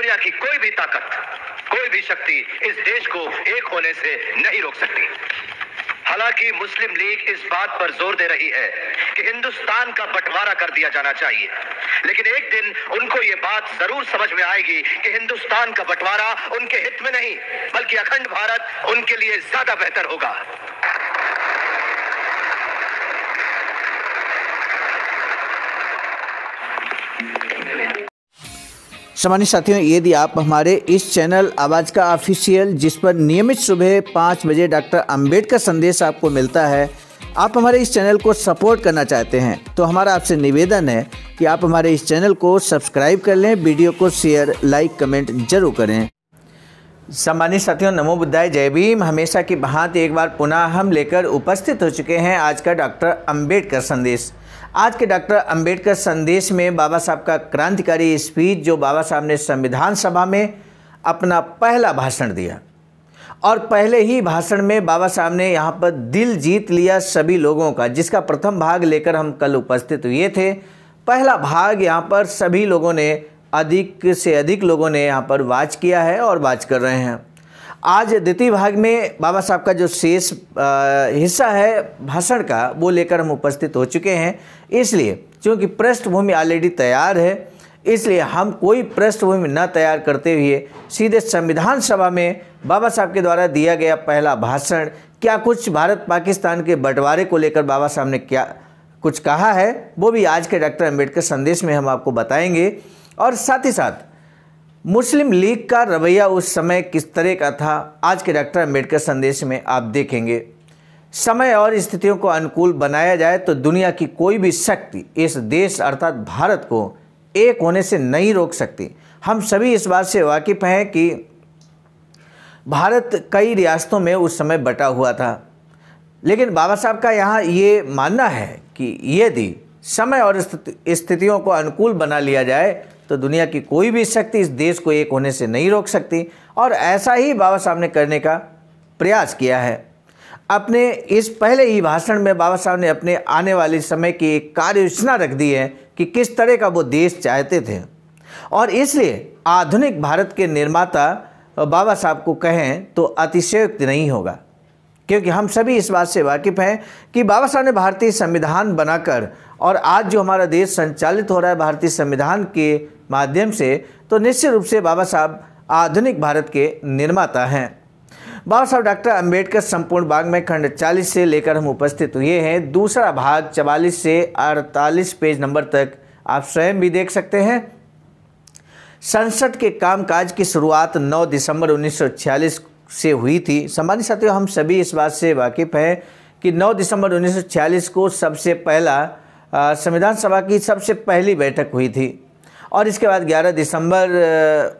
दुनिया की कोई भी ताकत, कोई भी शक्ति इस देश को एक होने से नहीं रोक सकती। हालांकि मुस्लिम लीग इस बात पर जोर दे रही है कि हिंदुस्तान का बंटवारा कर दिया जाना चाहिए, लेकिन एक दिन उनको ये बात जरूर समझ में आएगी कि हिंदुस्तान का बंटवारा उनके हित में नहीं, बल्कि अखंड भारत उनके लिए ज्यादा बेहतर होगा। सम्मानित साथियों, यदि आप हमारे इस चैनल आवाज़ का ऑफिशियल, जिस पर नियमित सुबह 5 बजे डॉक्टर अंबेडकर संदेश आपको मिलता है, आप हमारे इस चैनल को सपोर्ट करना चाहते हैं तो हमारा आपसे निवेदन है कि आप हमारे इस चैनल को सब्सक्राइब कर लें, वीडियो को शेयर, लाइक, कमेंट जरूर करें। सम्मानित साथियों, नमो बुद्धाय, जय भीम। हमेशा की भांति एक बार पुनः हम लेकर उपस्थित हो चुके हैं आज का डॉक्टर अंबेडकर संदेश। आज के डॉक्टर अंबेडकर संदेश में बाबा साहब का क्रांतिकारी स्पीच, जो बाबा साहब ने संविधान सभा में अपना पहला भाषण दिया, और पहले ही भाषण में बाबा साहब ने यहाँ पर दिल जीत लिया सभी लोगों का, जिसका प्रथम भाग लेकर हम कल उपस्थित हुए थे। पहला भाग यहाँ पर सभी लोगों ने, अधिक से अधिक लोगों ने यहाँ पर वाच किया है और वाच कर रहे हैं। आज द्वितीय भाग में बाबा साहब का जो शेष हिस्सा है भाषण का, वो लेकर हम उपस्थित हो चुके हैं। इसलिए क्योंकि पृष्ठभूमि ऑलरेडी तैयार है, इसलिए हम कोई पृष्ठभूमि न तैयार करते हुए सीधे संविधान सभा में बाबा साहब के द्वारा दिया गया पहला भाषण, क्या कुछ भारत पाकिस्तान के बंटवारे को लेकर बाबा साहब ने क्या कुछ कहा है, वो भी आज के डॉक्टर अंबेडकर संदेश में हम आपको बताएंगे। और साथ ही साथ मुस्लिम लीग का रवैया उस समय किस तरह का था, आज के डॉक्टर अंबेडकर संदेश में आप देखेंगे। समय और स्थितियों को अनुकूल बनाया जाए तो दुनिया की कोई भी शक्ति इस देश अर्थात भारत को एक होने से नहीं रोक सकती। हम सभी इस बात से वाकिफ़ हैं कि भारत कई रियासतों में उस समय बटा हुआ था, लेकिन बाबा साहब का यहाँ ये मानना है कि यदि समय और स्थितियों को अनुकूल बना लिया जाए तो दुनिया की कोई भी शक्ति इस देश को एक होने से नहीं रोक सकती, और ऐसा ही बाबा साहब ने करने का प्रयास किया है। अपने इस पहले ही भाषण में बाबा साहब ने अपने आने वाले समय की एक कार्य योजना रख दी है कि किस तरह का वो देश चाहते थे, और इसलिए आधुनिक भारत के निर्माता बाबा साहब को कहें तो अतिशयोक्ति नहीं होगा, क्योंकि हम सभी इस बात से वाकिफ़ हैं कि बाबा साहब ने भारतीय संविधान बनाकर, और आज जो हमारा देश संचालित हो रहा है भारतीय संविधान के माध्यम से, तो निश्चित रूप से बाबा साहब आधुनिक भारत के निर्माता हैं। बाबा साहब डॉक्टर अंबेडकर संपूर्ण भाग में खंड 40 से लेकर हम उपस्थित हुए हैं। दूसरा भाग 44 से 48 पेज नंबर तक आप स्वयं भी देख सकते हैं। संसद के कामकाज की शुरुआत 9 दिसंबर 1946 से हुई थी। सम्मानित साथियों, हम सभी इस बात से वाकिफ़ हैं कि 9 दिसंबर 1946 को सबसे पहला संविधान सभा की सबसे पहली बैठक हुई थी, और इसके बाद 11 दिसंबर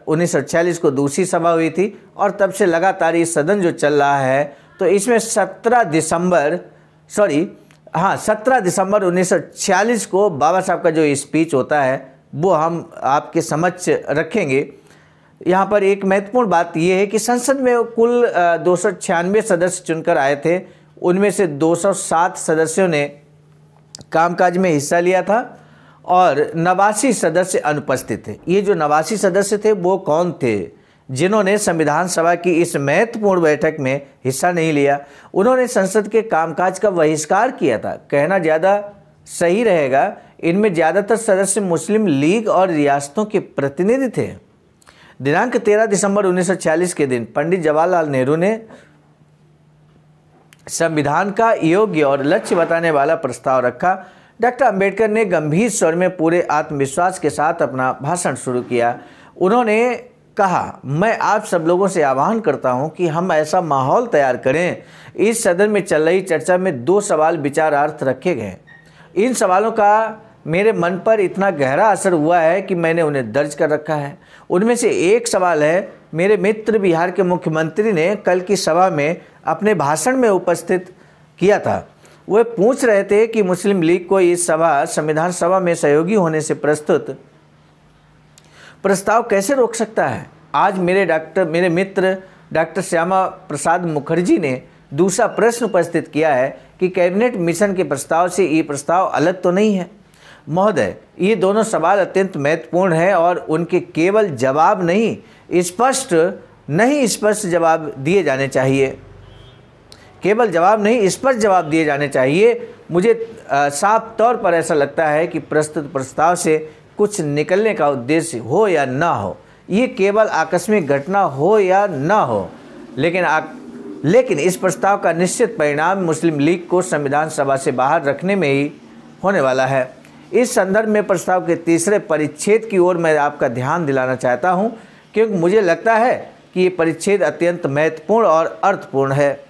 1946 को दूसरी सभा हुई थी, और तब से लगातार ये सदन जो चल रहा है, तो इसमें 17 दिसंबर 1946 को बाबा साहब का जो स्पीच होता है वो हम आपके समक्ष रखेंगे। यहाँ पर एक महत्वपूर्ण बात यह है कि संसद में कुल 296 सदस्य चुनकर आए थे, उनमें से 207 सदस्यों ने कामकाज में हिस्सा लिया था और 89 सदस्य अनुपस्थित थे। ये जो 89 सदस्य थे वो कौन थे? जिन्होंने संविधान सभा की इस महत्वपूर्ण बैठक में हिस्सा नहीं लिया। उन्होंने संसद के कामकाज का बहिष्कार किया था। कहना ज़्यादा सही रहेगा, इनमें ज़्यादातर सदस्य मुस्लिम लीग और रियासतों के प्रतिनिधि थे। दिनांक 13 दिसंबर 1946 के दिन पंडित जवाहरलाल नेहरू ने संविधान का योग्य और लक्ष्य बताने वाला प्रस्ताव रखा। डॉक्टर अंबेडकर ने गंभीर स्वर में पूरे आत्मविश्वास के साथ अपना भाषण शुरू किया। उन्होंने कहा, मैं आप सब लोगों से आह्वान करता हूं कि हम ऐसा माहौल तैयार करें। इस सदन में चल रही चर्चा में 2 सवाल विचारार्थ रखे गए। इन सवालों का मेरे मन पर इतना गहरा असर हुआ है कि मैंने उन्हें दर्ज कर रखा है। उनमें से एक सवाल है, मेरे मित्र बिहार के मुख्यमंत्री ने कल की सभा में अपने भाषण में उपस्थित किया था। वे पूछ रहे थे कि मुस्लिम लीग को इस संविधान सभा में सहयोगी होने से प्रस्तुत प्रस्ताव कैसे रोक सकता है। आज मेरे मित्र डॉक्टर श्यामा प्रसाद मुखर्जी ने दूसरा प्रश्न उपस्थित किया है कि कैबिनेट मिशन के प्रस्ताव से ये प्रस्ताव अलग तो नहीं है। महोदय, ये दोनों सवाल अत्यंत महत्वपूर्ण हैं और उनके केवल जवाब नहीं, स्पष्ट जवाब दिए जाने चाहिए। केवल जवाब नहीं, स्पष्ट जवाब दिए जाने चाहिए। मुझे साफ तौर पर ऐसा लगता है कि प्रस्तुत प्रस्ताव से कुछ निकलने का उद्देश्य हो या ना हो, ये केवल आकस्मिक घटना हो या ना हो, लेकिन इस प्रस्ताव का निश्चित परिणाम मुस्लिम लीग को संविधान सभा से बाहर रखने में ही होने वाला है। इस संदर्भ में प्रस्ताव के तीसरे परिच्छेद की ओर मैं आपका ध्यान दिलाना चाहता हूं, क्योंकि मुझे लगता है कि ये परिच्छेद अत्यंत महत्वपूर्ण और अर्थपूर्ण है।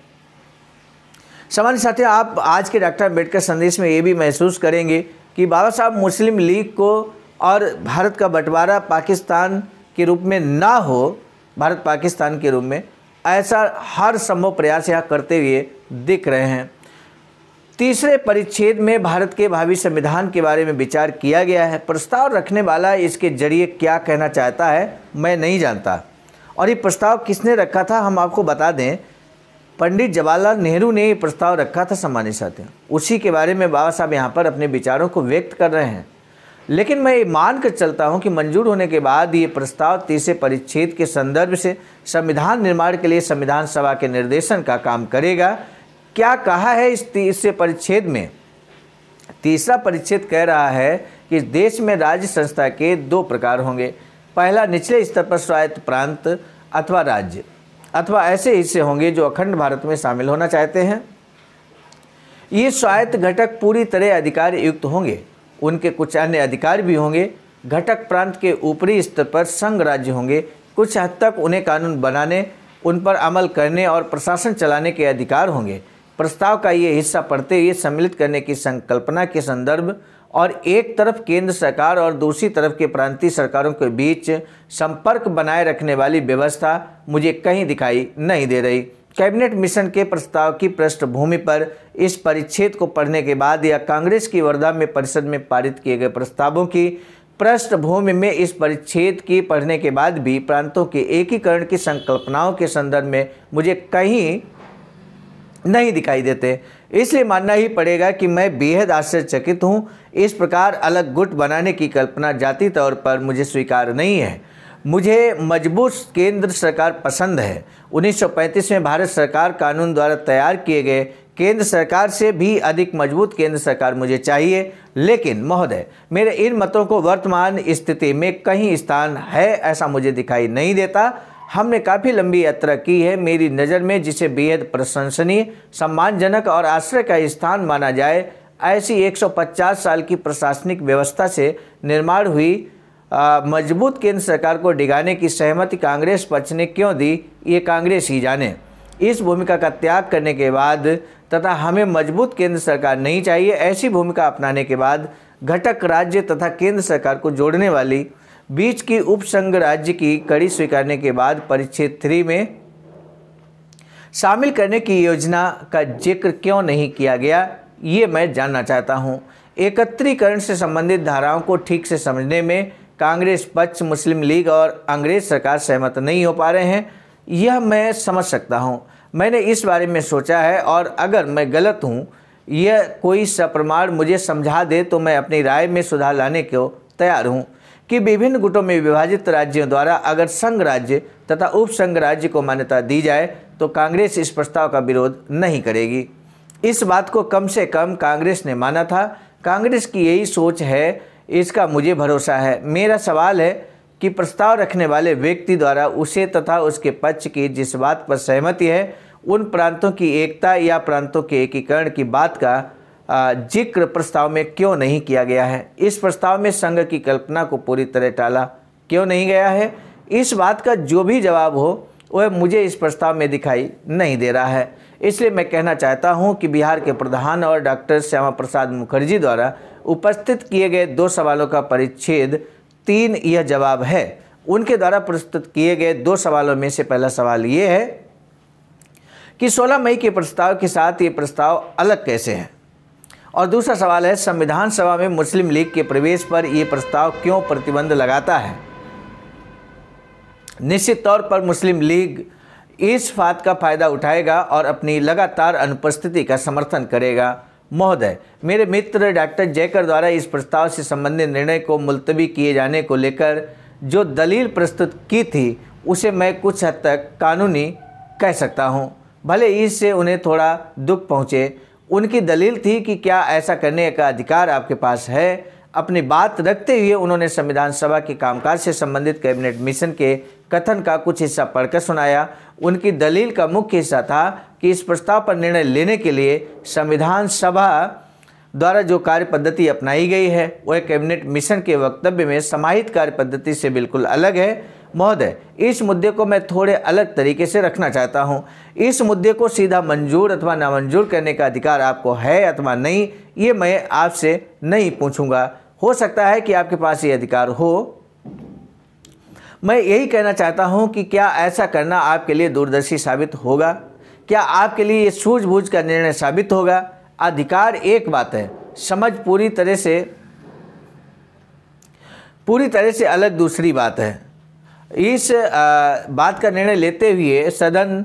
सामान्य साथियों, आप आज के डॉक्टर अम्बेडकर संदेश में ये भी महसूस करेंगे कि बाबा साहब मुस्लिम लीग को और भारत का बंटवारा पाकिस्तान के रूप में ना हो, भारत पाकिस्तान के रूप में, ऐसा हर संभव प्रयास यहाँ करते हुए दिख रहे हैं। तीसरे परिच्छेद में भारत के भावी संविधान के बारे में विचार किया गया है। प्रस्ताव रखने वाला इसके जरिए क्या कहना चाहता है मैं नहीं जानता, और ये प्रस्ताव किसने रखा था हम आपको बता दें। पंडित जवाहरलाल नेहरू ने ये प्रस्ताव रखा था सम्मानित साथियों। उसी के बारे में बाबा साहब यहाँ पर अपने विचारों को व्यक्त कर रहे हैं। लेकिन मैं ये मान कर चलता हूँ कि मंजूर होने के बाद ये प्रस्ताव तीसरे परिच्छेद के संदर्भ से संविधान निर्माण के लिए संविधान सभा के निर्देशन का काम करेगा। क्या कहा है इस तीसरे परिच्छेद में? तीसरा परिच्छेद कह रहा है कि देश में राज्य संस्था के दो प्रकार होंगे। पहला, निचले स्तर पर स्वायत्त प्रांत अथवा राज्य अथवा ऐसे हिस्से होंगे जो अखंड भारत में शामिल होना चाहते हैं। ये स्वायत्त घटक पूरी तरह अधिकार युक्त होंगे, उनके कुछ अन्य अधिकार भी होंगे। घटक प्रांत के ऊपरी स्तर पर संघ राज्य होंगे। कुछ हद तक उन्हें कानून बनाने, उन पर अमल करने और प्रशासन चलाने के अधिकार होंगे। प्रस्ताव का ये हिस्सा पढ़ते हुए सम्मिलित करने की संकल्पना के संदर्भ और एक तरफ केंद्र सरकार और दूसरी तरफ के प्रांतीय सरकारों के बीच संपर्क बनाए रखने वाली व्यवस्था मुझे कहीं दिखाई नहीं दे रही। कैबिनेट मिशन के प्रस्ताव की पृष्ठभूमि पर इस परिच्छेद को पढ़ने के बाद या कांग्रेस की वर्धा में परिषद में पारित किए गए प्रस्तावों की पृष्ठभूमि में इस परिच्छेद की पढ़ने के बाद भी प्रांतों के एकीकरण की संकल्पनाओं के संदर्भ में मुझे कहीं नहीं दिखाई देते। इसलिए मानना ही पड़ेगा कि मैं बेहद आश्चर्यचकित हूँ। इस प्रकार अलग गुट बनाने की कल्पना जाती तौर पर मुझे स्वीकार नहीं है। मुझे मजबूत केंद्र सरकार पसंद है। 1935 में भारत सरकार कानून द्वारा तैयार किए गए केंद्र सरकार से भी अधिक मजबूत केंद्र सरकार मुझे चाहिए। लेकिन महोदय, मेरे इन मतों को वर्तमान स्थिति में कहीं स्थान है ऐसा मुझे दिखाई नहीं देता। हमने काफ़ी लंबी यात्रा की है। मेरी नज़र में जिसे बेहद प्रशंसनीय, सम्मानजनक और आश्रय का स्थान माना जाए, ऐसी 150 साल की प्रशासनिक व्यवस्था से निर्माण हुई मजबूत केंद्र सरकार को डिगाने की सहमति कांग्रेस पक्ष ने क्यों दी, ये कांग्रेस ही जाने। इस भूमिका का त्याग करने के बाद तथा हमें मजबूत केंद्र सरकार नहीं चाहिए, ऐसी भूमिका अपनाने के बाद घटक राज्य तथा केंद्र सरकार को जोड़ने वाली बीच की उपसंघ राज्य की कड़ी स्वीकारने के बाद परिच्छेद 3 में शामिल करने की योजना का जिक्र क्यों नहीं किया गया, ये मैं जानना चाहता हूँ। एकत्रीकरण से संबंधित धाराओं को ठीक से समझने में कांग्रेस पक्ष, मुस्लिम लीग और अंग्रेज सरकार सहमत नहीं हो पा रहे हैं, यह मैं समझ सकता हूँ। मैंने इस बारे में सोचा है और अगर मैं गलत हूँ, यह कोई सप्रमाण मुझे समझा दे तो मैं अपनी राय में सुधार लाने को तैयार हूँ कि विभिन्न गुटों में विभाजित राज्यों द्वारा अगर संघ राज्य तथा उपसंघ राज्य को मान्यता दी जाए तो कांग्रेस इस प्रस्ताव का विरोध नहीं करेगी। इस बात को कम से कम कांग्रेस ने माना था। कांग्रेस की यही सोच है, इसका मुझे भरोसा है। मेरा सवाल है कि प्रस्ताव रखने वाले व्यक्ति द्वारा उसे तथा उसके पक्ष की जिस बात पर सहमति है, उन प्रांतों की एकता या प्रांतों के एकीकरण की बात का जिक्र प्रस्ताव में क्यों नहीं किया गया है। इस प्रस्ताव में संघ की कल्पना को पूरी तरह टाला क्यों नहीं गया है, इस बात का जो भी जवाब हो वह मुझे इस प्रस्ताव में दिखाई नहीं दे रहा है। इसलिए मैं कहना चाहता हूं कि बिहार के प्रधान और डॉक्टर श्यामा प्रसाद मुखर्जी द्वारा उपस्थित किए गए 2 सवालों का परिच्छेद 3 यह जवाब है। उनके द्वारा प्रस्तुत किए गए 2 सवालों में से पहला सवाल ये है कि 16 मई के प्रस्ताव के साथ ये प्रस्ताव अलग कैसे है, और दूसरा सवाल है संविधान सभा में मुस्लिम लीग के प्रवेश पर यह प्रस्ताव क्यों प्रतिबंध लगाता है। निश्चित तौर पर मुस्लिम लीग इस बात का फायदा उठाएगा और अपनी लगातार अनुपस्थिति का समर्थन करेगा। महोदय, मेरे मित्र डॉक्टर जयकर द्वारा इस प्रस्ताव से संबंधित निर्णय को मुलतवी किए जाने को लेकर जो दलील प्रस्तुत की थी उसे मैं कुछ हद तक कानूनी कह सकता हूं। भले इससे उन्हें थोड़ा दुख पहुंचे। उनकी दलील थी कि क्या ऐसा करने का अधिकार आपके पास है। अपनी बात रखते हुए उन्होंने संविधान सभा के कामकाज से संबंधित कैबिनेट मिशन के कथन का कुछ हिस्सा पढ़कर सुनाया। उनकी दलील का मुख्य हिस्सा था कि इस प्रस्ताव पर निर्णय लेने के लिए संविधान सभा द्वारा जो कार्य पद्धति अपनाई गई है वह कैबिनेट मिशन के वक्तव्य में समाहित कार्य पद्धति से बिल्कुल अलग है। महोदय, इस मुद्दे को मैं थोड़े अलग तरीके से रखना चाहता हूं। इस मुद्दे को सीधा मंजूर अथवा नामंजूर करने का अधिकार आपको है अथवा नहीं, ये मैं आपसे नहीं पूछूंगा। हो सकता है कि आपके पास ये अधिकार हो। मैं यही कहना चाहता हूं कि क्या ऐसा करना आपके लिए दूरदर्शी साबित होगा? क्या आपके लिए ये सूझबूझ का निर्णय साबित होगा? अधिकार एक बात है, समझ पूरी तरह से अलग दूसरी बात है। इस बात का निर्णय लेते हुए सदन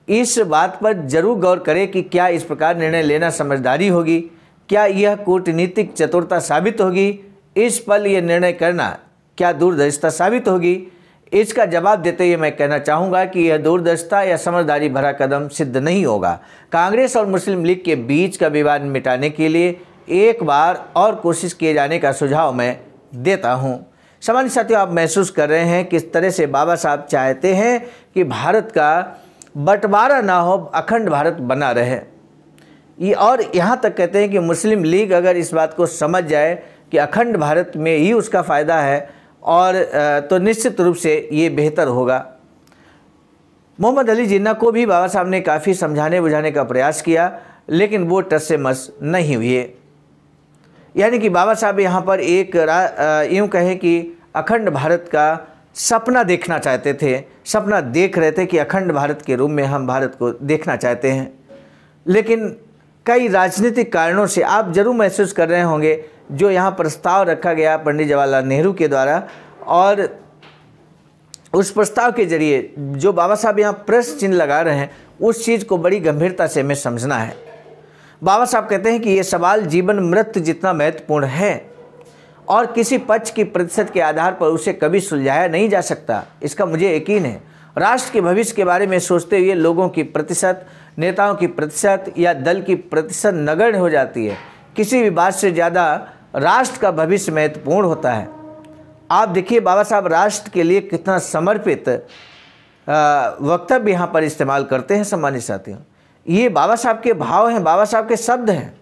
इस बात पर जरूर गौर करे कि क्या इस प्रकार निर्णय लेना समझदारी होगी, क्या यह कूटनीतिक चतुरता साबित होगी, इस पल यह निर्णय करना क्या दूरदर्शिता साबित होगी। इसका जवाब देते हुए मैं कहना चाहूँगा कि यह दूरदर्शिता या समझदारी भरा कदम सिद्ध नहीं होगा। कांग्रेस और मुस्लिम लीग के बीच का विवाद मिटाने के लिए एक बार और कोशिश किए जाने का सुझाव मैं देता हूँ। सामान्य साथियों, आप महसूस कर रहे हैं किस तरह से बाबा साहब चाहते हैं कि भारत का बंटवारा ना हो, अखंड भारत बना रहे। ये और यहाँ तक कहते हैं कि मुस्लिम लीग अगर इस बात को समझ जाए कि अखंड भारत में ही उसका फ़ायदा है और तो निश्चित रूप से ये बेहतर होगा। मोहम्मद अली जिन्ना को भी बाबा साहब ने काफ़ी समझाने बुझाने का प्रयास किया, लेकिन वो टस से मस नहीं हुए। यानी कि बाबा साहब यहाँ पर एक यूँ कहें कि अखंड भारत का सपना देखना चाहते थे, सपना देख रहे थे कि अखंड भारत के रूप में हम भारत को देखना चाहते हैं। लेकिन कई राजनीतिक कारणों से आप जरूर महसूस कर रहे होंगे जो यहाँ प्रस्ताव रखा गया पंडित जवाहरलाल नेहरू के द्वारा, और उस प्रस्ताव के जरिए जो बाबा साहब यहाँ प्रश्न चिन्ह लगा रहे हैं उस चीज़ को बड़ी गंभीरता से हमें समझना है। बाबा साहब कहते हैं कि ये सवाल जीवन मृत्यु जितना महत्वपूर्ण है और किसी पक्ष की प्रतिशत के आधार पर उसे कभी सुलझाया नहीं जा सकता, इसका मुझे यकीन है। राष्ट्र के भविष्य के बारे में सोचते हुए लोगों की प्रतिशत, नेताओं की प्रतिशत या दल की प्रतिशत नगण्य हो जाती है। किसी भी बात से ज़्यादा राष्ट्र का भविष्य महत्वपूर्ण होता है। आप देखिए बाबा साहब राष्ट्र के लिए कितना समर्पित वक्तव्य यहाँ पर इस्तेमाल करते हैं। सम्मानित साथियों, ये बाबा साहब के भाव हैं, बाबा साहब के शब्द हैं।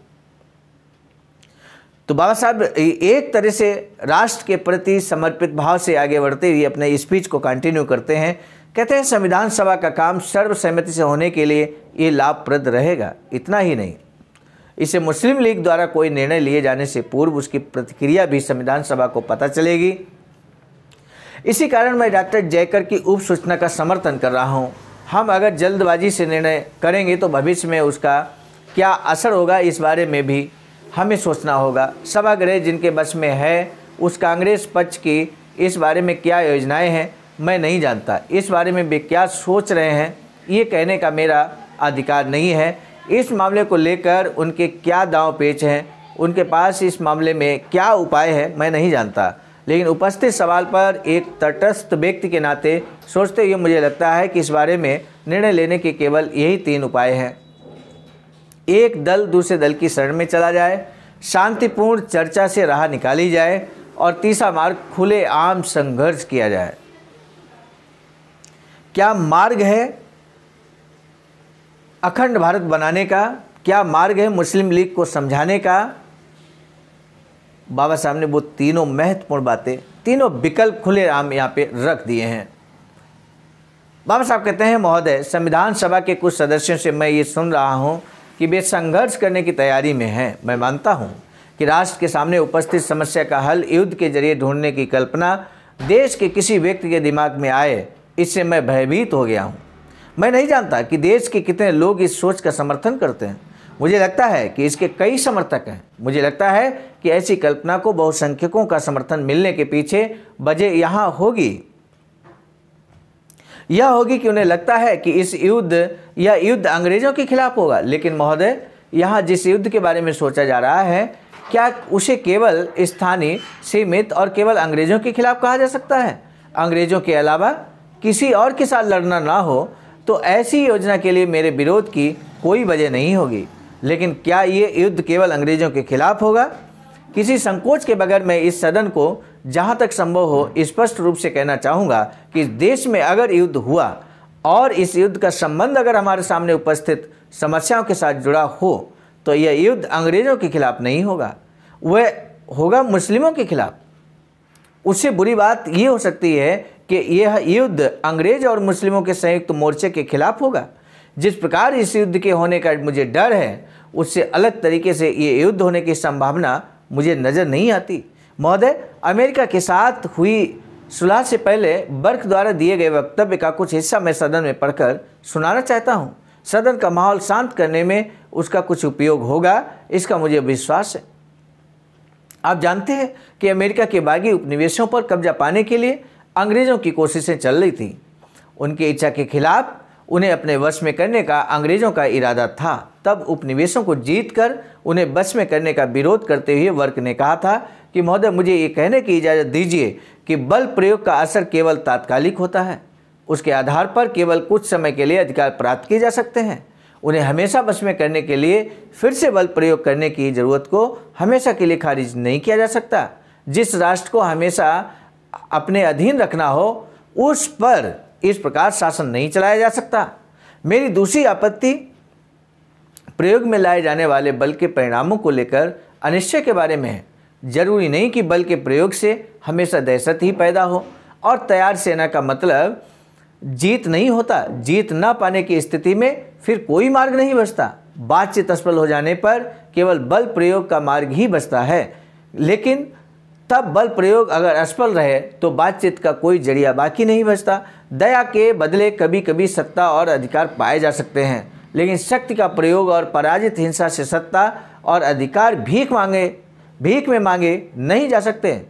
तो बाबा साहब एक तरह से राष्ट्र के प्रति समर्पित भाव से आगे बढ़ते हुए अपने स्पीच को कंटिन्यू करते हैं। कहते हैं संविधान सभा का काम सर्वसम्मति से होने के लिए ये लाभप्रद रहेगा। इतना ही नहीं, इसे मुस्लिम लीग द्वारा कोई निर्णय लिए जाने से पूर्व उसकी प्रतिक्रिया भी संविधान सभा को पता चलेगी। इसी कारण मैं डॉक्टर जयकर की उप सूचना का समर्थन कर रहा हूं। हम अगर जल्दबाजी से निर्णय करेंगे तो भविष्य में उसका क्या असर होगा, इस बारे में भी हमें सोचना होगा। सभागृह जिनके बस में है, उस कांग्रेस पक्ष की इस बारे में क्या योजनाएं हैं मैं नहीं जानता। इस बारे में वे क्या सोच रहे हैं ये कहने का मेरा अधिकार नहीं है। इस मामले को लेकर उनके क्या दांव पेच हैं, उनके पास इस मामले में क्या उपाय है मैं नहीं जानता। लेकिन उपस्थित सवाल पर एक तटस्थ व्यक्ति के नाते सोचते हुए मुझे लगता है कि इस बारे में निर्णय लेने के केवल यही 3 उपाय हैं। एक दल दूसरे दल की शरण में चला जाए, शांतिपूर्ण चर्चा से राह निकाली जाए और तीसरा मार्ग खुले आम संघर्ष किया जाए। क्या मार्ग है अखंड भारत बनाने का? क्या मार्ग है मुस्लिम लीग को समझाने का? बाबा साहब ने वो तीनों महत्वपूर्ण बातें, तीनों विकल्प खुले आम यहाँ पे रख दिए हैं। बाबा साहब कहते हैं, महोदय, संविधान सभा के कुछ सदस्यों से मैं ये सुन रहा हूँ कि वे संघर्ष करने की तैयारी में हैं। मैं मानता हूँ कि राष्ट्र के सामने उपस्थित समस्या का हल युद्ध के जरिए ढूंढने की कल्पना देश के किसी व्यक्ति के दिमाग में आए, इससे मैं भयभीत हो गया हूँ। मैं नहीं जानता कि देश के कितने लोग इस सोच का समर्थन करते हैं। मुझे लगता है कि इसके कई समर्थक हैं। मुझे लगता है कि ऐसी कल्पना को बहुसंख्यकों का समर्थन मिलने के पीछे वजह यहाँ होगी, यह होगी कि उन्हें लगता है कि इस युद्ध अंग्रेजों के खिलाफ होगा। लेकिन महोदय, यहाँ जिस युद्ध के बारे में सोचा जा रहा है, क्या उसे केवल स्थानीय, सीमित और केवल अंग्रेज़ों के खिलाफ कहा जा सकता है? अंग्रेज़ों के अलावा किसी और के साथ लड़ना ना हो तो ऐसी योजना के लिए मेरे विरोध की कोई वजह नहीं होगी। लेकिन क्या ये युद्ध केवल अंग्रेज़ों के खिलाफ होगा? किसी संकोच के बगैर मैं इस सदन को जहाँ तक संभव हो स्पष्ट रूप से कहना चाहूँगा कि इस देश में अगर युद्ध हुआ और इस युद्ध का संबंध अगर हमारे सामने उपस्थित समस्याओं के साथ जुड़ा हो तो यह युद्ध अंग्रेज़ों के खिलाफ नहीं होगा, वह होगा मुस्लिमों के खिलाफ। उससे बुरी बात ये हो सकती है कि यह युद्ध अंग्रेज और मुस्लिमों के संयुक्त मोर्चे के खिलाफ होगा। जिस प्रकार इस युद्ध के होने का मुझे डर है, उससे अलग तरीके से ये युद्ध होने की संभावना मुझे नज़र नहीं आती। महोदय, अमेरिका के साथ हुई सुलह से पहले बर्क द्वारा दिए गए वक्तव्य का कुछ हिस्सा मैं सदन में पढ़कर सुनाना चाहता हूँ। सदन का माहौल शांत करने में उसका कुछ उपयोग होगा, इसका मुझे विश्वास है। आप जानते हैं कि अमेरिका के बागी उपनिवेशों पर कब्जा पाने के लिए अंग्रेज़ों की कोशिशें चल रही थी। उनकी इच्छा के खिलाफ उन्हें अपने वश में करने का अंग्रेज़ों का इरादा था। तब उपनिवेशों को जीतकर उन्हें वश में करने का विरोध करते हुए वर्क ने कहा था कि महोदय, मुझे ये कहने की इजाज़त दीजिए कि बल प्रयोग का असर केवल तात्कालिक होता है। उसके आधार पर केवल कुछ समय के लिए अधिकार प्राप्त किए जा सकते हैं। उन्हें हमेशा वश में करने के लिए फिर से बल प्रयोग करने की ज़रूरत को हमेशा के लिए खारिज नहीं किया जा सकता। जिस राष्ट्र को हमेशा अपने अधीन रखना हो उस पर इस प्रकार शासन नहीं चलाया जा सकता। मेरी दूसरी आपत्ति प्रयोग में लाए जाने वाले बल के परिणामों को लेकर अनिश्चय के बारे में है। जरूरी नहीं कि बल के प्रयोग से हमेशा दहशत ही पैदा हो और तैयार सेना का मतलब जीत नहीं होता। जीत न पाने की स्थिति में फिर कोई मार्ग नहीं बचता। बातचीत असफल हो जाने पर केवल बल प्रयोग का मार्ग ही बचता है। लेकिन तब बल प्रयोग अगर असफल रहे तो बातचीत का कोई जरिया बाकी नहीं बचता। दया के बदले कभी कभी सत्ता और अधिकार पाए जा सकते हैं, लेकिन शक्ति का प्रयोग और पराजित हिंसा से सत्ता और अधिकार भीख में मांगे नहीं जा सकते।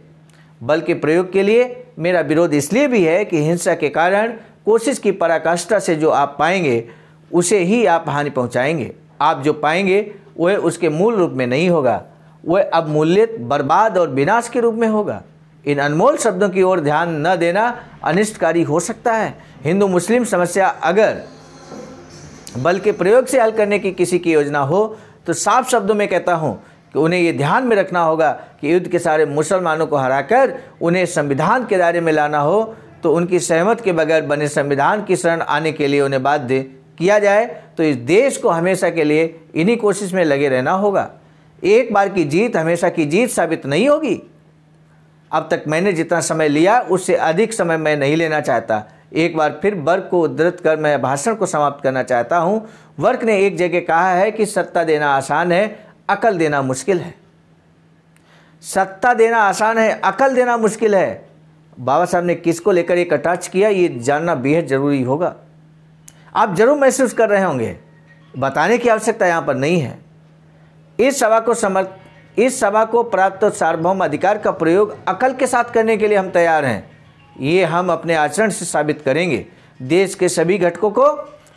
बल के प्रयोग के लिए मेरा विरोध इसलिए भी है कि हिंसा के कारण कोशिश की पराकाष्ठा से जो आप पाएंगे उसे ही आप हानि पहुंचाएंगे। आप जो पाएंगे वह उसके मूल रूप में नहीं होगा, वह अवमूल्यित, बर्बाद और विनाश के रूप में होगा। इन अनमोल शब्दों की ओर ध्यान न देना अनिष्टकारी हो सकता है। हिंदू मुस्लिम समस्या अगर बल के प्रयोग से हल करने की किसी की योजना हो तो साफ शब्दों में कहता हूँ कि उन्हें ये ध्यान में रखना होगा कि युद्ध के सारे मुसलमानों को हराकर उन्हें संविधान के दायरे में लाना हो तो उनकी सहमत के बगैर बने संविधान की शरण आने के लिए उन्हें बाध्य किया जाए। तो इस देश को हमेशा के लिए इन्हीं कोशिश में लगे रहना होगा। एक बार की जीत हमेशा की जीत साबित नहीं होगी। अब तक मैंने जितना समय लिया उससे अधिक समय मैं नहीं लेना चाहता। एक बार फिर वर्क को उद्धृत कर मैं भाषण को समाप्त करना चाहता हूँ। वर्क ने एक जगह कहा है कि सत्ता देना आसान है, अकल देना मुश्किल है। सत्ता देना आसान है, अकल देना मुश्किल है। बाबा साहब ने किसको लेकर ये कटाक्ष किया, ये जानना बेहद ज़रूरी होगा। आप जरूर महसूस कर रहे होंगे, बताने की आवश्यकता यहाँ पर नहीं है। इस सभा को प्राप्त सार्वभौम अधिकार का प्रयोग अकल के साथ करने के लिए हम तैयार हैं। ये हम अपने आचरण से साबित करेंगे। देश के सभी घटकों को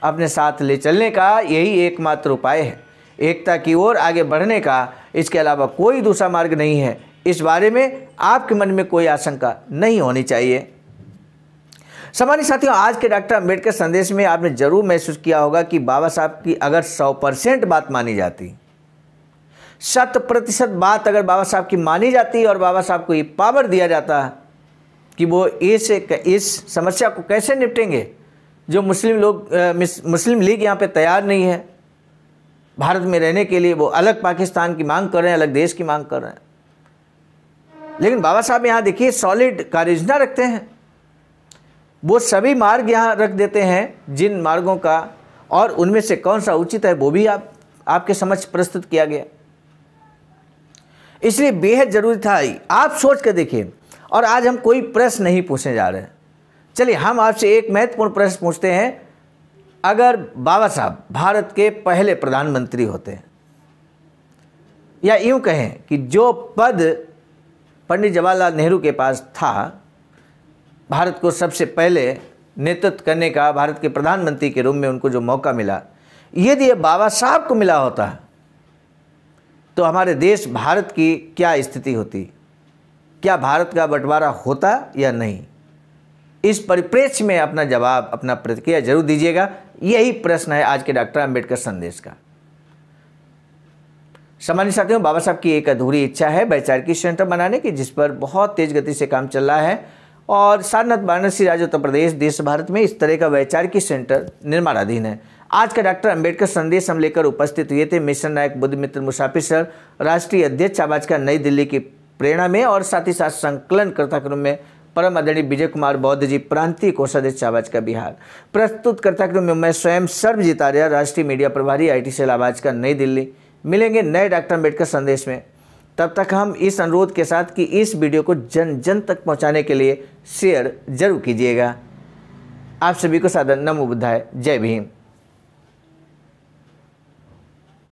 अपने साथ ले चलने का यही एकमात्र उपाय है। एकता की ओर आगे बढ़ने का इसके अलावा कोई दूसरा मार्ग नहीं है। इस बारे में आपके मन में कोई आशंका नहीं होनी चाहिए। सम्मानित साथियों, आज के डॉक्टर अंबेडकर संदेश में आपने जरूर महसूस किया होगा कि बाबा साहब की अगर 100% बात मानी जाती, 100% बात अगर बाबा साहब की मानी जाती और बाबा साहब को ये पावर दिया जाता कि वो इस समस्या को कैसे निपटेंगे जो मुस्लिम लीग यहाँ पे तैयार नहीं है भारत में रहने के लिए। वो अलग पाकिस्तान की मांग कर रहे हैं, अलग देश की मांग कर रहे हैं। लेकिन बाबा साहब यहाँ देखिए सॉलिड कार्ययोजना रखते हैं। वो सभी मार्ग यहाँ रख देते हैं जिन मार्गों का, और उनमें से कौन सा उचित है वो भी आपके समक्ष प्रस्तुत किया गया। इसलिए बेहद जरूरी था। आप सोच कर देखिए। और आज हम कोई प्रश्न नहीं पूछने जा रहे हैं। चलिए हम आपसे एक महत्वपूर्ण प्रश्न पूछते हैं। अगर बाबा साहब भारत के पहले प्रधानमंत्री होते हैं, या यूं कहें कि जो पद पंडित जवाहरलाल नेहरू के पास था, भारत को सबसे पहले नेतृत्व करने का, भारत के प्रधानमंत्री के रूप में उनको जो मौका मिला, यदि ये बाबा साहब को मिला होता तो हमारे देश भारत की क्या स्थिति होती, क्या भारत का बंटवारा होता या नहीं। इस परिप्रेक्ष्य में अपना जवाब, अपना प्रतिक्रिया जरूर दीजिएगा। यही प्रश्न है आज के डॉक्टर अंबेडकर संदेश का। सामान्य साथियों, बाबा साहब की एक अधूरी इच्छा है वैचारिकी सेंटर बनाने की, जिस पर बहुत तेज गति से काम चल रहा है और सारनाथ वाराणसी राज्य उत्तर प्रदेश देश भारत में इस तरह का वैचारिकी सेंटर निर्माणाधीन है। आज का डॉक्टर अंबेडकर संदेश हम लेकर उपस्थित हुए थे मिशन नायक बुद्ध मित्र मुसाफिर सर, राष्ट्रीय अध्यक्ष आबाजका नई दिल्ली की प्रेरणा में, और साथ ही साथ संकलनकर्ता क्रम में परम आदरणीय विजय कुमार बौद्ध जी, प्रांतीय कोषाध्यक्ष आबाजका बिहार। प्रस्तुतकर्ता क्रम में मैं स्वयं सर्वजीत आर्य, राष्ट्रीय मीडिया प्रभारी IT सेल आबाजका नई दिल्ली। मिलेंगे नए डॉक्टर अंबेडकर संदेश में। तब तक हम इस अनुरोध के साथ कि इस वीडियो को जन जन तक पहुंचाने के लिए शेयर जरूर कीजिएगा। आप सभी को सादर नमो बुद्धाय। जय भीम।